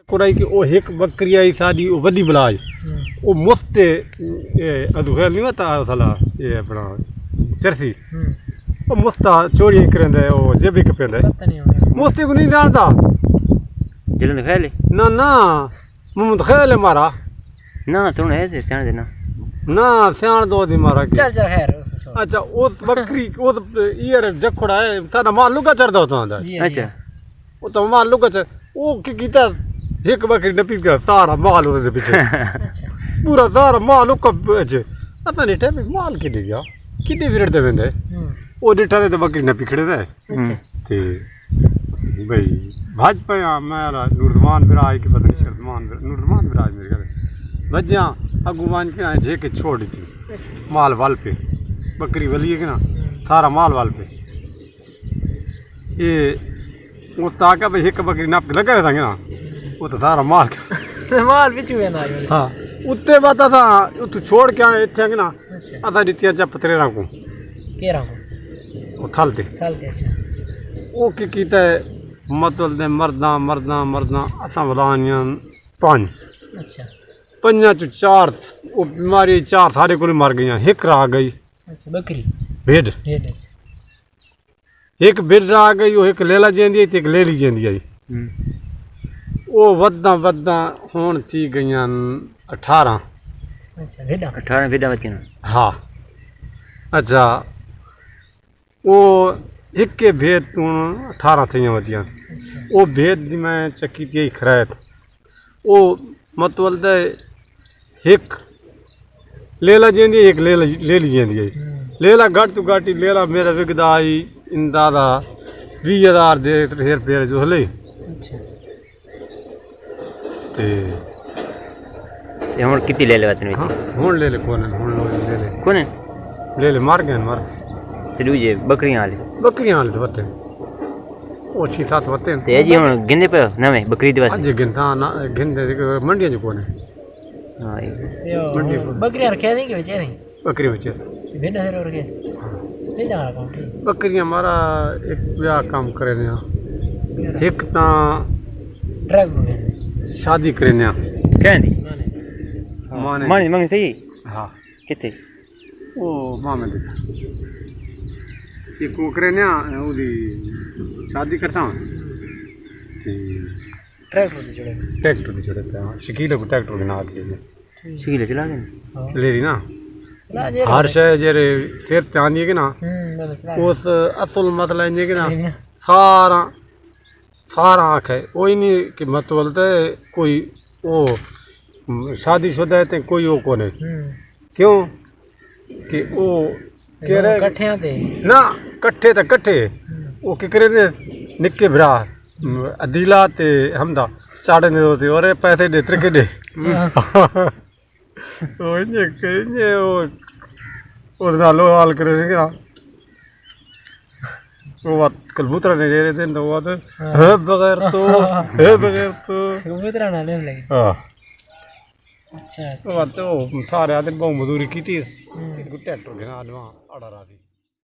Core i कि ओ एक बकरी आई साडी ओ वडी बलाज ओ मुफ्ते अदुखैर नहीं होता साला ये अपना चरसी ओ मुफ्ता चोरी करेंदे ओ जेबी कपेंदे पता नहीं मुफ्ते को नहीं जानता जिलन खैले ना ना मोहम्मद खैले मारा ना तुम है से सियाण देना ना सियाण दो दी मारा चल चल खैर अच्छा उस बकरी उस ईयर जखड़ा है सारा माल लुका चढ़दा होता अच्छा वो तो माल लुका चढ़ ओ की कीता एक बकरी नपी का सारा माल उसके पीछे अच्छा पूरा सारा माल उका अच्छे पता नहीं टे माल किने गया किने विरट दे वेंदे ओ डिठा दे बकरी नपी खड़े दे ते भाई भाजपा मेरा नूरजमान विराज के पता नहीं शर्मान नूरजमान विराज मेरे घर बज्जा अगुवान के जे के छोड़ दी माल वाल पे बकरी वली है कि ना सारा माल वाल पे ये वो ताका भाई एक बकरी नाप के लगा था ना वो तो सारा माल माल बिच में ना हाँ उत्ते बात था तू छोड़ के आए थे ना अदा दितिया चा पतरे राखूं के राखूं वो थालते अच्छा वो की कीता मतलब दे मर्दा मर्दा मर्दा असा वलानियां पांच अच्छा पंजा चो चार वो बीमारी चार सारे को मर गई एक रह गई अच्छा बकरी भेड़ एक भेड़ रह गई वो एक लेला जेंदी एक लेली जेंदी आई वो वदा वदा होन थी गई 18 अच्छा भेड़ा 18 भेड़ा बच्चे हाँ अच्छा वो एक के भेद तू 18 थी वधिया वो भेद दी मैं चक्की थी खरायत वो मतलब दे एक लेला जेंदी एक लेली जेंदी आई लेला घट तू घाटी लेला मेरा विकदा आई इंदादा 20,000 दे हेर फेर जो हले ते हम कितनी ले ले बात नहीं हुन ले कौन ले मार गए मार ते दूजे बकरियां वाले बते ओ 6-7 बते ते जी हम गिनने पे नवे बकरी दे आज गिनता ना गिनदे मंडियां जो कोने हां मंडी बकरियां रखे नहीं के बचे नहीं बकरी बचे भेड़ा है और के भेड़ा वाला काम ठीक बकरियां हमारा एक क्या काम करे ने एक ता ड्राइवर शादी करे ने कहंदी माने माने सही हां किथे ओ मामे दे एक को करे ने ओदी शादी करता ट्रैक्टर दी जोड़े पे शकील को ट्रैक्टर के नाल के शकील चला गए ले दी ना हर शय जेरे फिर चांदी के ना उस असल मतलब ये कि ना सारा सारा आखे कोई नहीं कि मत बोलते कोई वो शादीशुदा है ते कोई वो कोने क्यों कि वो कह रहे कट्ठे थे ना कट्ठे ते कट्ठे वो कि करे ने निक्के भरा अदीला ते हमदा साढ़े ने होते और पैसे दे त्रिके दे ओ ये वो नालो हाल करे क्या वो बात कबूतर ने दे रहे थे तो वो है बगैर तो कबूतर ना ले लगे हां अच्छा वो बात तो सारे आदमी बहुत मजदूरी की थी ट्रैक्टर के ना आदमा अड़ा रहा थी।